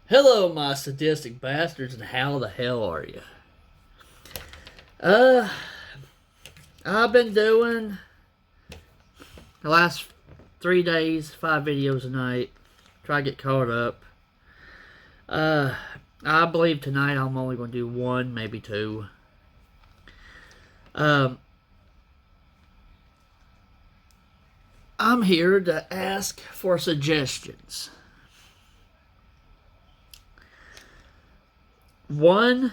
Hello, my sadistic bastards, and how the hell are you? Uh, I've been doing the last 3 days, 5 videos a night. Try to get caught up. Uh, I believe tonight I'm only going to do one, maybe two. Um, I'm here to ask for suggestions. One,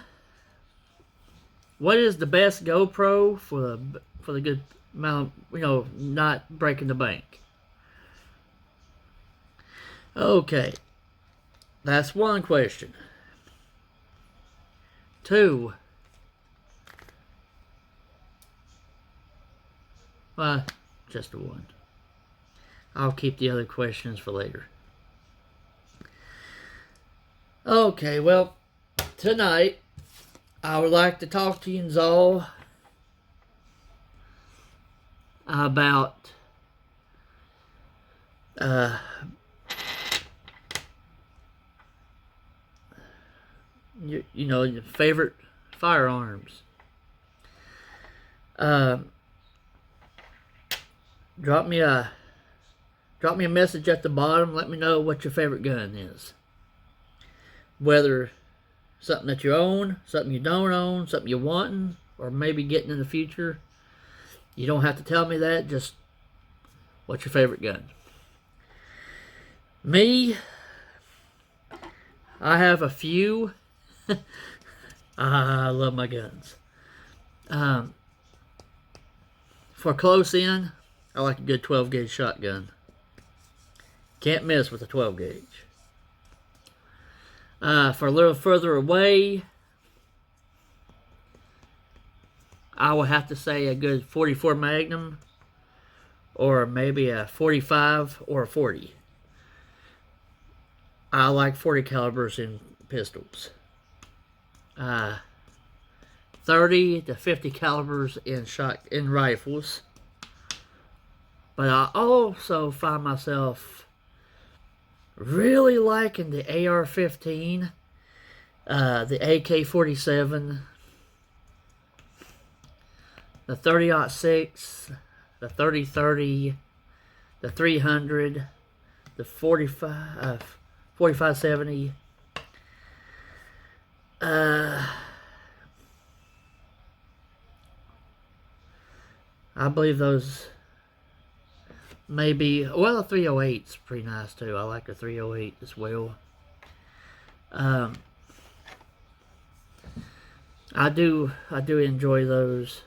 what is the best GoPro for the good amount, not breaking the bank? Okay, that's one question. Two, just the one. I'll keep the other questions for later. Okay, well, tonight I would like to talk to you all about your favorite firearms. Drop me a message at the bottom. Let me know what your favorite gun is. Whether something that you own, something you don't own, something you want, or maybe getting in the future. You don't have to tell me that. Just what's your favorite gun? Me, I have a few. I love my guns. For close in, I like a good 12 gauge shotgun. Can't miss with a 12 gauge. For a little further away, I would have to say a good 44 Magnum, or maybe a 45 or a 40. I like 40 calibers in pistols. 30 to 50 calibers in rifles. But I also find myself really liking the AR-15, the AK-47, the 30-06, the 30-30, the 300, the 45-70. I believe those maybe, well, the 308's pretty nice too. I like the 308 as well. I do enjoy those.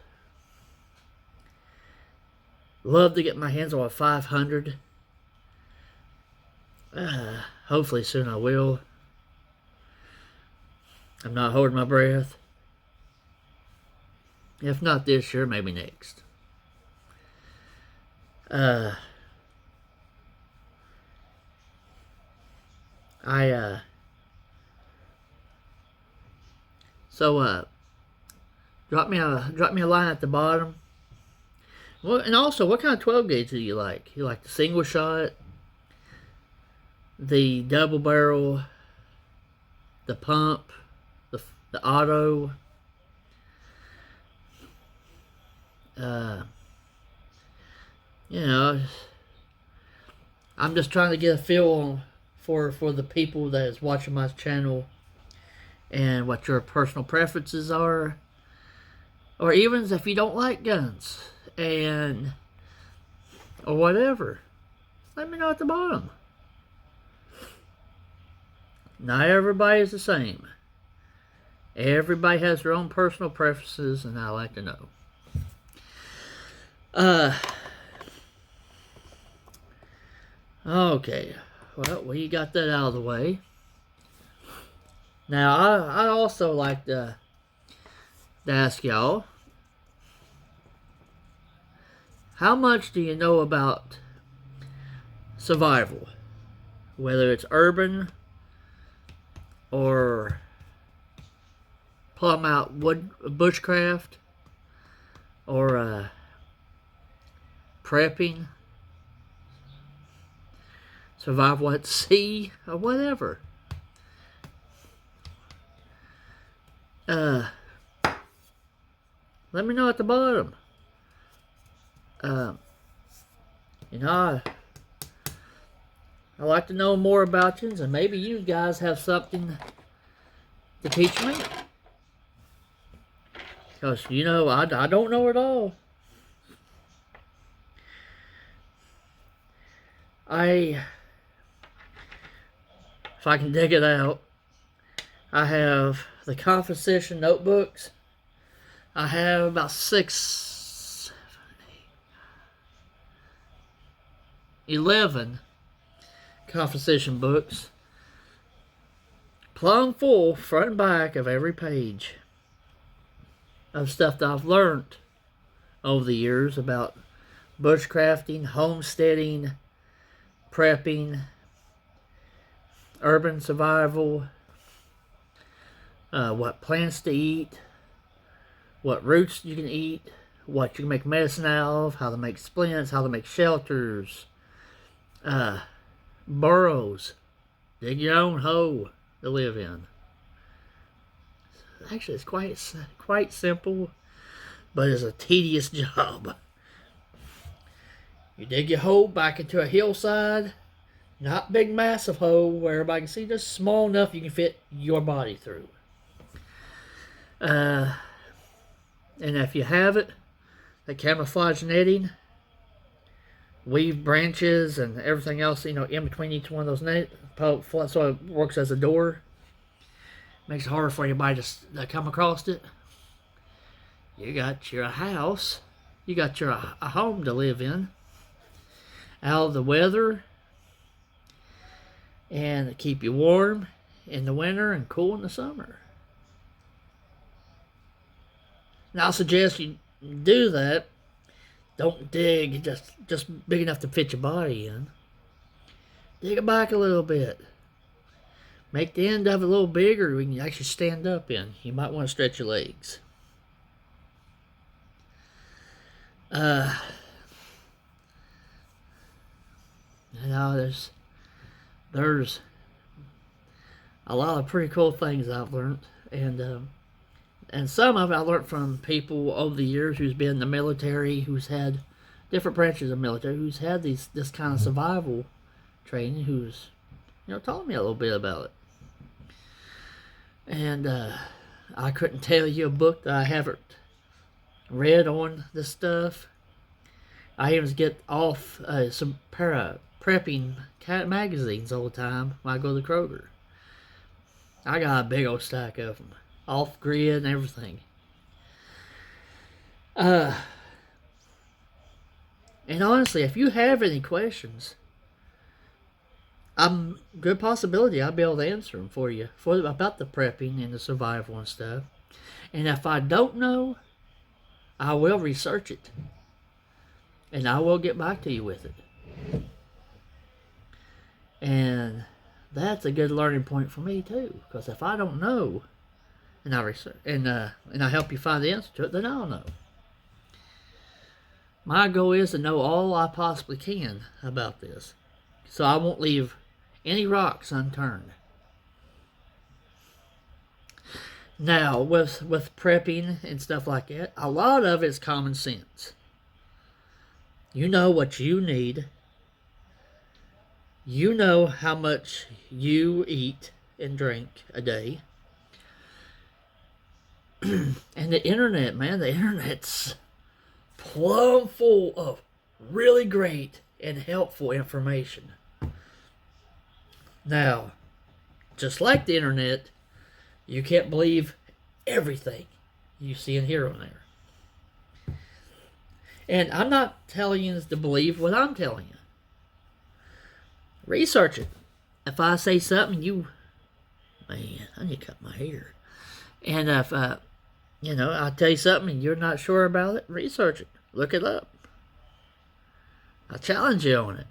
Love to get my hands on a 500. Hopefully soon I will. I'm not holding my breath. If not this year, maybe next. Drop me a line at the bottom. Well, and also, what kind of 12 gauge do you like? You like the single shot, the double barrel, the pump, the auto? I'm just trying to get a feel for the people that is watching my channel and what your personal preferences are, or even if you don't like guns or whatever. Let me know at the bottom. Not everybody is the same. Everybody has their own personal preferences, and I like to know. Okay, well, we got that out of the way. Now, I also like to ask y'all, how much do you know about survival? Whether it's urban or plumb out bushcraft or prepping, survival at sea, or whatever. let me know at the bottom. You know, I like to know more about you, and maybe you guys have something to teach me. Because, you know, I don't know it all. If I can dig it out, I have the composition notebooks. I have about 11 composition books, plumb full, front and back of every page, of stuff that I've learned over the years about bushcrafting, homesteading, prepping, urban survival, what plants to eat, what roots you can eat, what you can make medicine out of, how to make splints, how to make shelters, burrows, dig your own hole to live in. Actually, it's quite simple, but it's a tedious job. You dig your hole back into a hillside, not big massive hole where everybody can see, just small enough you can fit your body through. And if you have it, the camouflage netting, weave branches and everything else, you know, in between each one of those nets, so it works as a door. Makes it harder for anybody to come across it. You got your house. You got your a home to live in. Out of the weather. And to keep you warm in the winter and cool in the summer. Now I suggest you do that. Don't dig just big enough to fit your body in. Dig it back a little bit. Make the end of it a little bigger we can actually stand up in. You might want to stretch your legs. You know, there's a lot of pretty cool things I've learned, and some of it I learned from people over the years who's been in the military, who's had different branches of military, who's had this kind of survival training, who's, you know, taught me a little bit about it. And I couldn't tell you a book that I haven't read on this stuff. I even get off some prepping magazines all the time when I go to Kroger. I got a big old stack of them, off grid and everything. And honestly, if you have any questions, good possibility I'll be able to answer them for you about the prepping and the survival and stuff. And if I don't know, I will research it, and I will get back to you with it. And that's a good learning point for me too, because if I don't know, and I research and I help you find the answer to it, then I'll know. My goal is to know all I possibly can about this, so I won't leave any rocks unturned. Now, with prepping and stuff like that, a lot of it's common sense. You know what you need. You know how much you eat and drink a day. And the internet, man, the internet's plumb full of really great and helpful information. Now, just like the internet, you can't believe everything you see and hear on there. And I'm not telling you to believe what I'm telling you. Research it. If I say something, man, I need to cut my hair. And if, you know, I tell you something and you're not sure about it, research it. Look it up. I challenge you on it.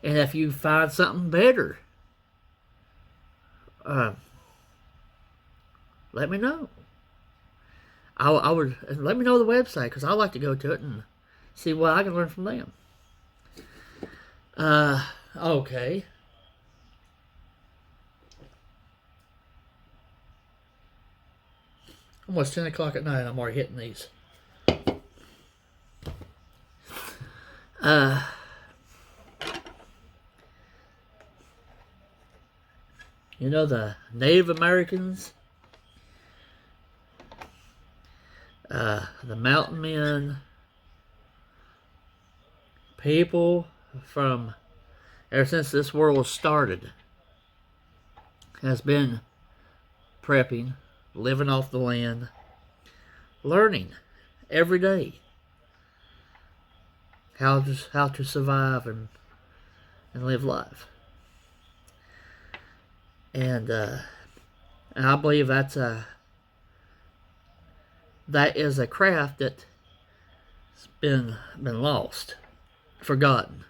And if you find something better, let me know. I would let me know the website, because I like to go to it and see what I can learn from them. Okay. Almost 10 o'clock at night. I'm already hitting these. You know, the Native Americans, the mountain men, people from ever since this world started has been prepping, living off the land, learning every day how to survive and live life. And I believe that is a craft that's been lost, forgotten.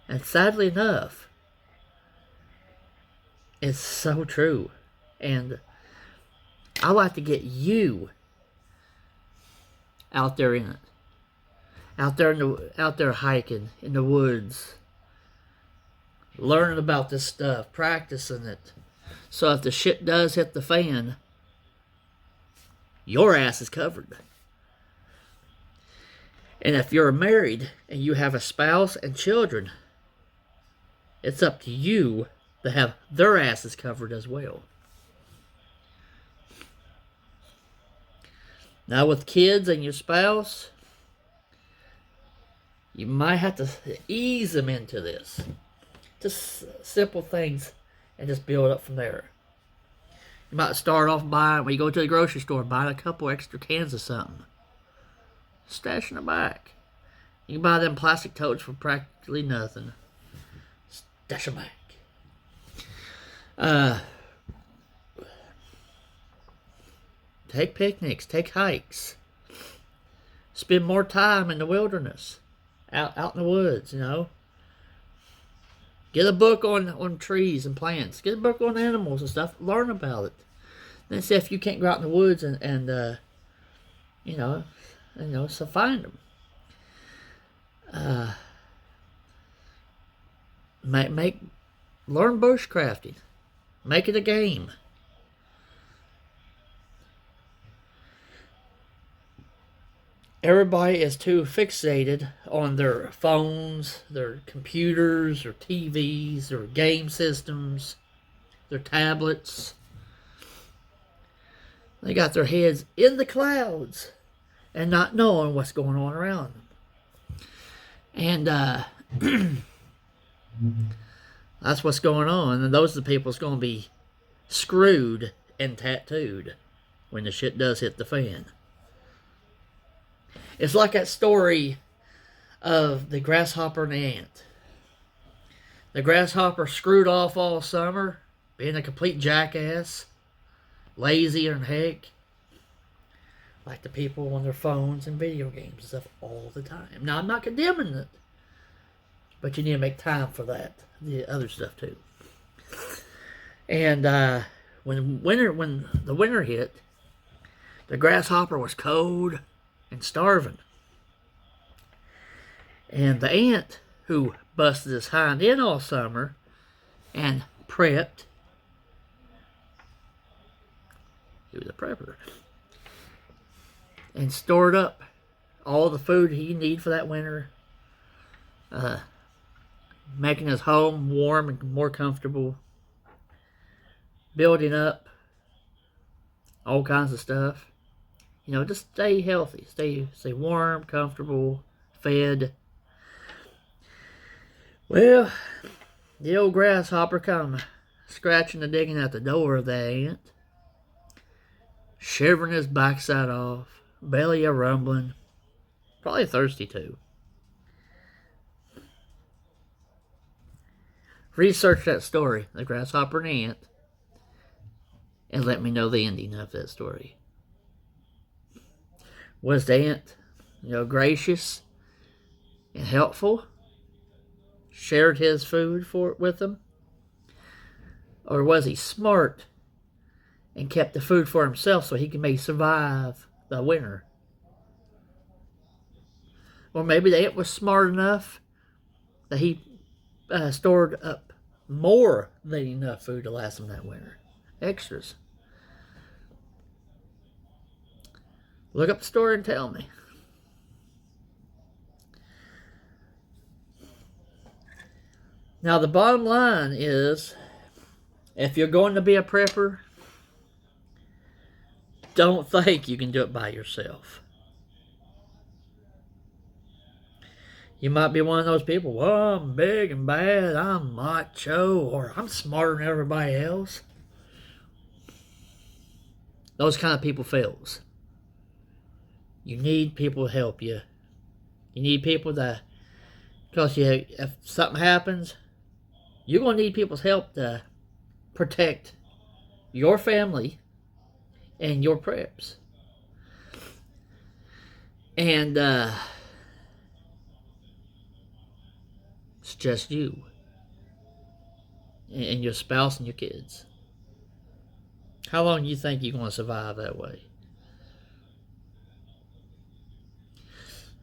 And sadly enough, it's so true. And I like to get you out there in it. Out there hiking in the woods, learning about this stuff, practicing it. So if the shit does hit the fan, your ass is covered. And if you're married and you have a spouse and children, it's up to you to have their asses covered as well. Now with kids and your spouse, you might have to ease them into this. Just simple things and just build up from there. You might start off buying, when you go to the grocery store, buying a couple extra cans of something. Stash in the back. You can buy them plastic totes for practically nothing. Stash them back. Take picnics, take hikes. Spend more time in the wilderness. Out in the woods, you know. Get a book on trees and plants. Get a book on animals and stuff. Learn about it. Then see if you can't go out in the woods and so find them. Learn bushcrafting. Make it a game. Everybody is too fixated on their phones, their computers, their TVs, their game systems, their tablets. They got their heads in the clouds and not knowing what's going on around them. And that's what's going on. And those are the people that's going to be screwed and tattooed when the shit does hit the fan. It's like that story of the grasshopper and the ant. The grasshopper screwed off all summer, being a complete jackass, lazy and heck, like the people on their phones and video games and stuff all the time. Now, I'm not condemning it, but you need to make time for that, the other stuff too. And when the winter hit, the grasshopper was cold and starving. And the ant, who busted his hind end all summer and prepped, he was a prepper, and stored up all the food he needed for that winter, making his home warm and more comfortable, building up all kinds of stuff. You know, just stay healthy, stay warm, comfortable, fed. Well, the old grasshopper come scratching and digging at the door of the ant, shivering his backside off, belly a rumbling, probably thirsty too. Research that story, the grasshopper and ant, and let me know the ending of that story. Was the ant, gracious and helpful? Shared his food with them? Or was he smart and kept the food for himself so he could maybe survive the winter? Or maybe the ant was smart enough that he stored up more than enough food to last him that winter. Extras. Look up the story and tell me. Now, the bottom line is, if you're going to be a prepper, don't think you can do it by yourself. You might be one of those people, well, I'm big and bad, I'm macho, or I'm smarter than everybody else. Those kind of people fails. You need people to help you. You need people that, because if something happens, you're going to need people's help to protect your family and your preps. And it's just you and your spouse and your kids. How long do you think you're going to survive that way?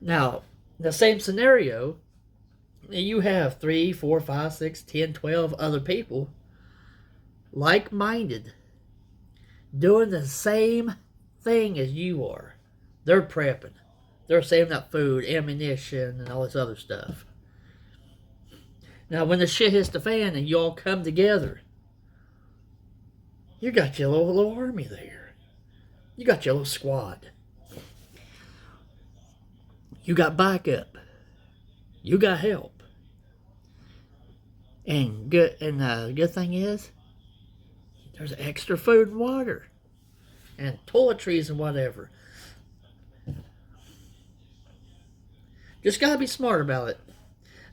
Now, the same scenario, you have 3, 4, 5, 6, 10, 12 other people like-minded doing the same thing as you are. They're prepping. They're saving up food, ammunition, and all this other stuff. Now, when the shit hits the fan and you all come together, you got your little army there. You got your little squad. You got backup. You got help. And the good thing is, there's extra food and water. And toiletries and whatever. Just gotta be smart about it.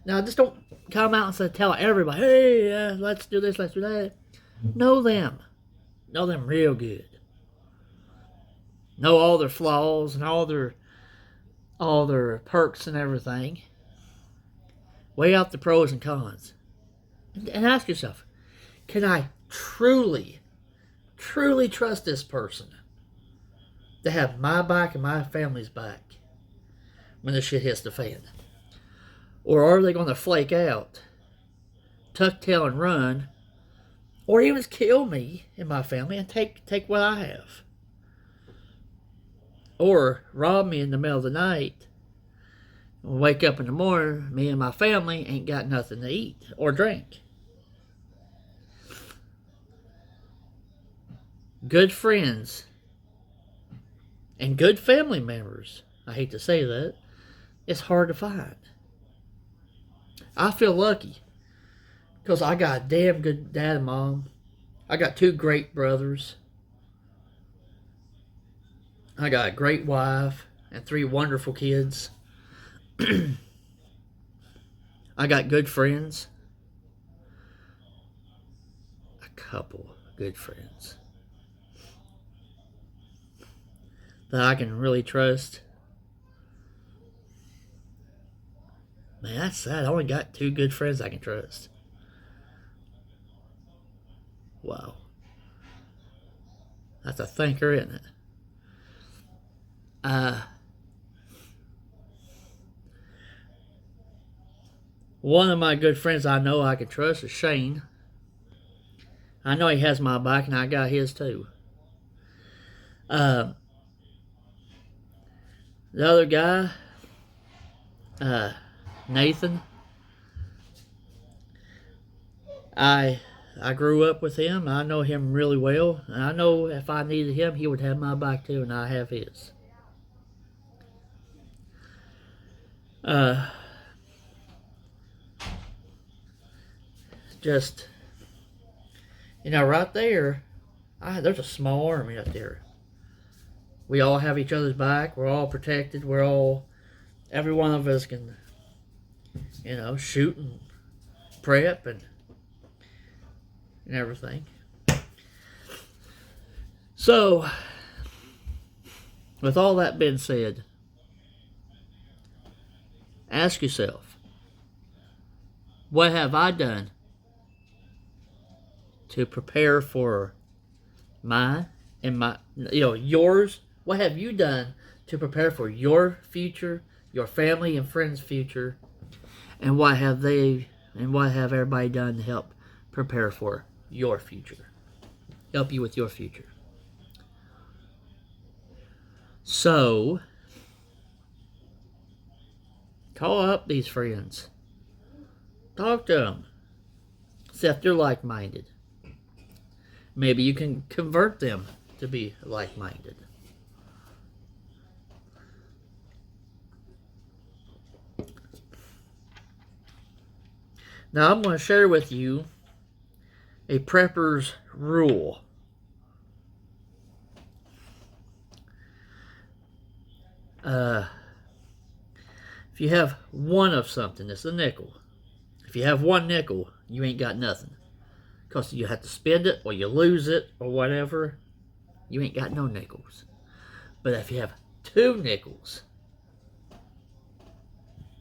Now, just don't come out and tell everybody, hey, let's do this, let's do that. Know them. Know them real good. Know all their flaws and all their perks and everything. Weigh out the pros and cons. And ask yourself, can I truly trust this person to have my back and my family's back when the shit hits the fan? Or are they going to flake out, tuck tail and run, or even kill me and my family and take what I have? Or rob me in the middle of the night, and wake up in the morning, me and my family ain't got nothing to eat or drink. Good friends and good family members, I hate to say that, it's hard to find. I feel lucky because I got a damn good dad and mom. I got 2 great brothers. I got a great wife and 3 wonderful kids. I got good friends. A couple good friends that I can really trust. Man, that's sad. I only got 2 good friends I can trust. Wow. That's a thinker, isn't it? One of my good friends I know I can trust is Shane. I know he has my back and I got his too. The other guy, Nathan, I grew up with him. I know him really well. And I know if I needed him, he would have my back too, and I have his. Just, right there, there's a small army up there. We all have each other's back. We're all protected. Every one of us can, shoot and prep and everything. So, with all that being said, ask yourself, what have I done to prepare for yours? What have you done to prepare for your future, your family and friends' future? And what have everybody done to help prepare for your future? Help you with your future. So, call up these friends. Talk to them. See if they're like-minded. Maybe you can convert them to be like-minded. Now I'm going to share with you a prepper's rule. If you have one of something, it's a nickel. If you have one nickel, you ain't got nothing. Because you have to spend it, or you lose it, or whatever. You ain't got no nickels. But if you have two nickels,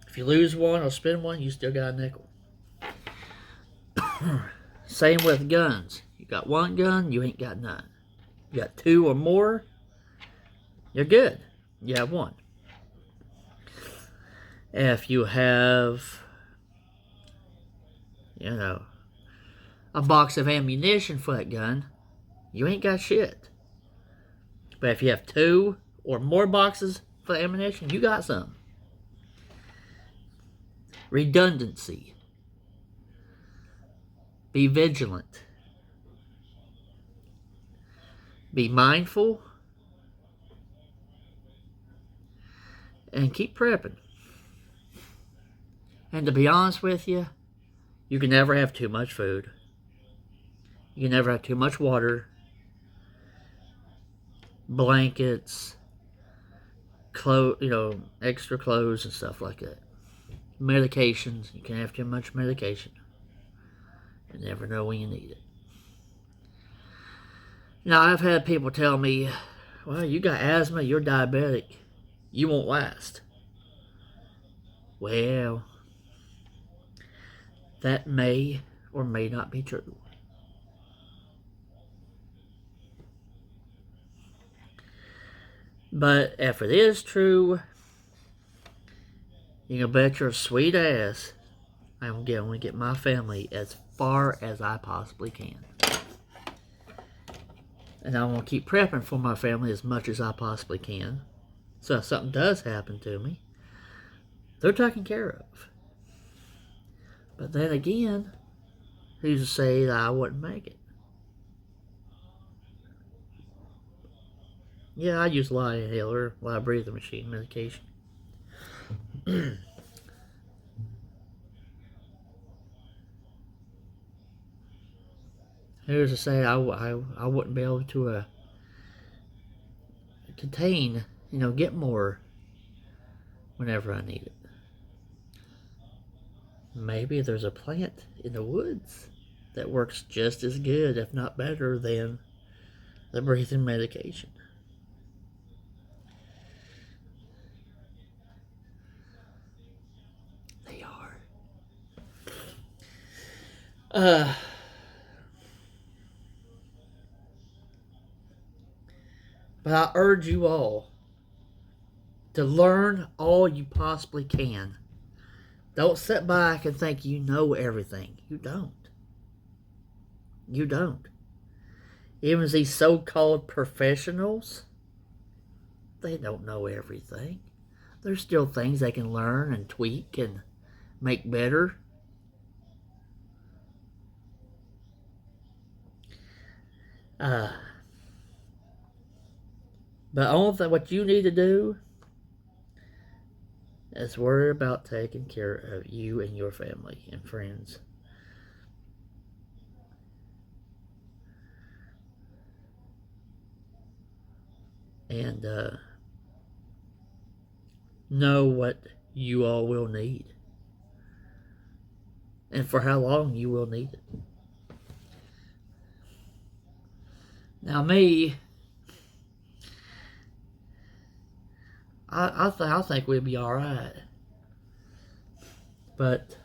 if you lose one or spend one, you still got a nickel. Same with guns. You got one gun, you ain't got none. You got two or more, you're good. You have one. If you have, a box of ammunition for that gun, you ain't got shit. But if you have two or more boxes for ammunition, you got some. Redundancy. Be vigilant. Be mindful. And keep prepping. And to be honest with you, you can never have too much food. You can never have too much water, blankets, extra clothes and stuff like that. Medications, you can't have too much medication. You never know when you need it. Now, I've had people tell me, well, you got asthma, you're diabetic, you won't last. Well, that may or may not be true. But if it is true, you can bet your sweet ass I'm going to get my family as far as I possibly can. And I'm going to keep prepping for my family as much as I possibly can. So if something does happen to me, they're taken care of. But then again, who's to say that I wouldn't make it? Yeah, I use a lot of inhaler, a lot of breathing machine medication. Who's to say I wouldn't be able to contain, get more whenever I need it. Maybe there's a plant in the woods that works just as good, if not better, than the breathing medication. They are. But I urge you all to learn all you possibly can. Don't sit back and think you know everything. You don't. You don't. Even these so-called professionals, they don't know everything. There's still things they can learn and tweak and make better. But only what you need to do is worry about taking care of you and your family and friends. And know what you all will need. And for how long you will need it. Now me, I think we'll be alright. But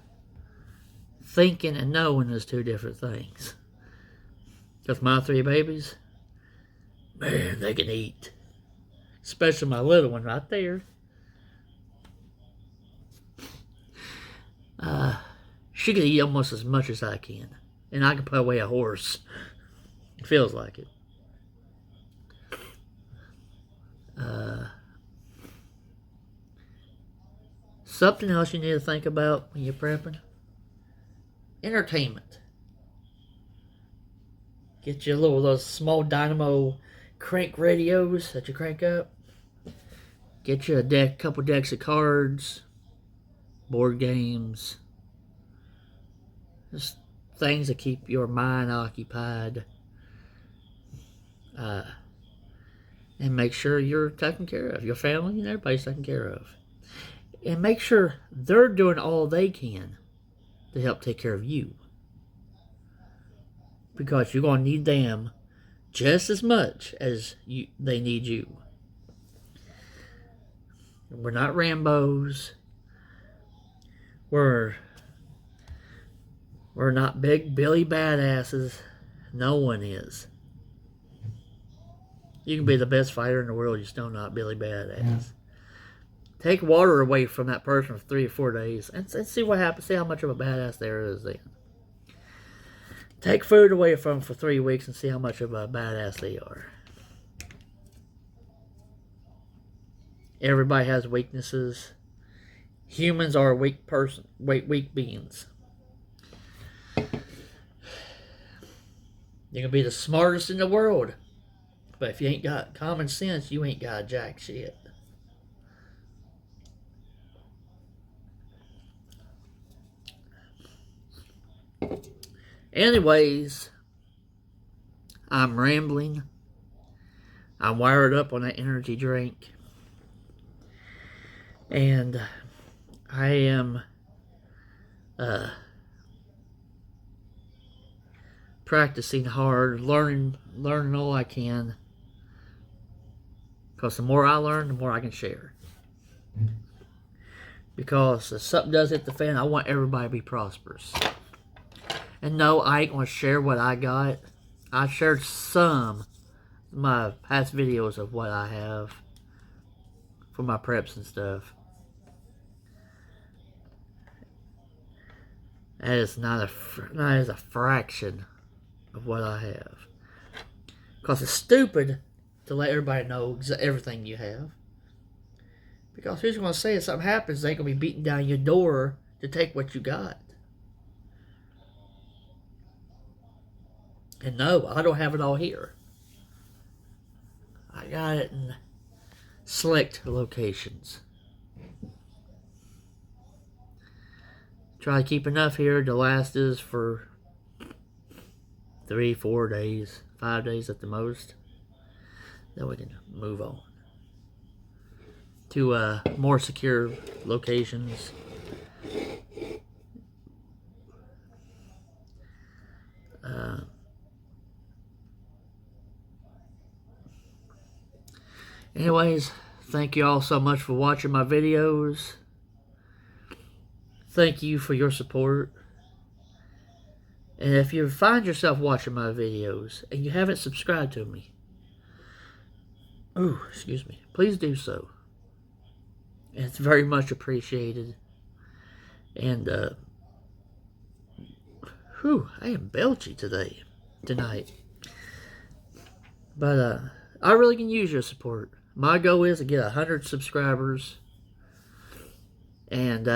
thinking and knowing is two different things. Because my three babies, man, they can eat. Especially my little one right there. She can eat almost as much as I can. And I can put away a horse. It feels like it. Something else you need to think about when you're prepping. Entertainment. Get your those small dynamo crank radios that you crank up. Get you a couple decks of cards, board games, just things that keep your mind occupied. And make sure you're taken care of. Your family and everybody's taken care of. And make sure they're doing all they can to help take care of you. Because you're going to need them just as much as they need you. We're not Rambos. We're not big Billy badasses. No one is. You can be the best fighter in the world, you're still not Billy Badass. Yeah. Take water away from that person for 3 or 4 days and see what happens. See how much of a badass there is then. Take food away from them for 3 weeks and see how much of a badass they are. Everybody has weaknesses. Humans are weak beings. You can be the smartest in the world, but if you ain't got common sense, you ain't got jack shit. Anyways, I'm rambling. I'm wired up on that energy drink. And I am practicing hard, learning all I can. Because the more I learn, the more I can share. Because if something does hit the fan, I want everybody to be prosperous. And no, I ain't going to share what I got. I shared some of my past videos of what I have for my preps and stuff. That is not a fraction of what I have. Because it's stupid to let everybody know everything you have. Because who's going to say if something happens, they ain't going to be beating down your door to take what you got. And no, I don't have it all here. I got it in select locations. Try to keep enough here to last us for 3, 4 days, 5 days at the most. Then we can move on to more secure locations. Anyways, thank you all so much for watching my videos. Thank you for your support. And if you find yourself watching my videos and you haven't subscribed to me, please do so. It's very much appreciated. And, I am belchy tonight. But, I really can use your support. My goal is to get 100 subscribers. And,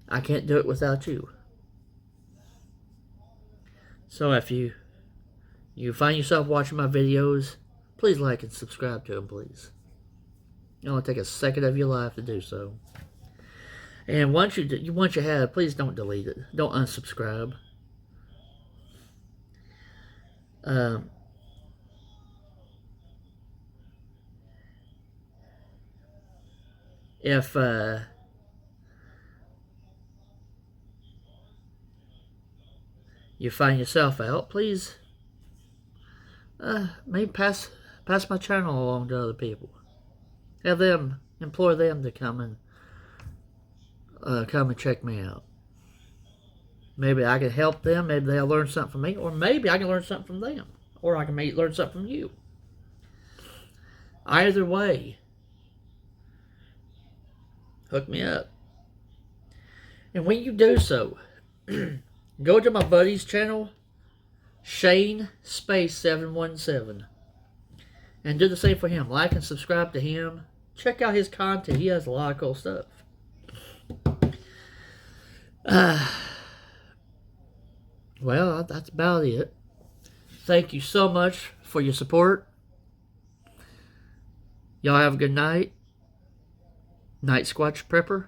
I can't do it without you. So if you find yourself watching my videos, please like and subscribe to them, please. It only take a second of your life to do so. And once you have, please don't delete it. Don't unsubscribe. If you find yourself out, please maybe pass my channel along to other people. Have them, implore them to come and check me out. Maybe I can help them. Maybe they'll learn something from me, or maybe I can learn something from them, or I can maybe learn something from you. Either way, hook me up. And when you do so, go to my buddy's channel, Shane Space 717, and do the same for him. Like and subscribe to him. check out his content. He has a lot of cool stuff. Well, that's about it. Thank you so much for your support. Y'all have a good night. Night Squatch Prepper.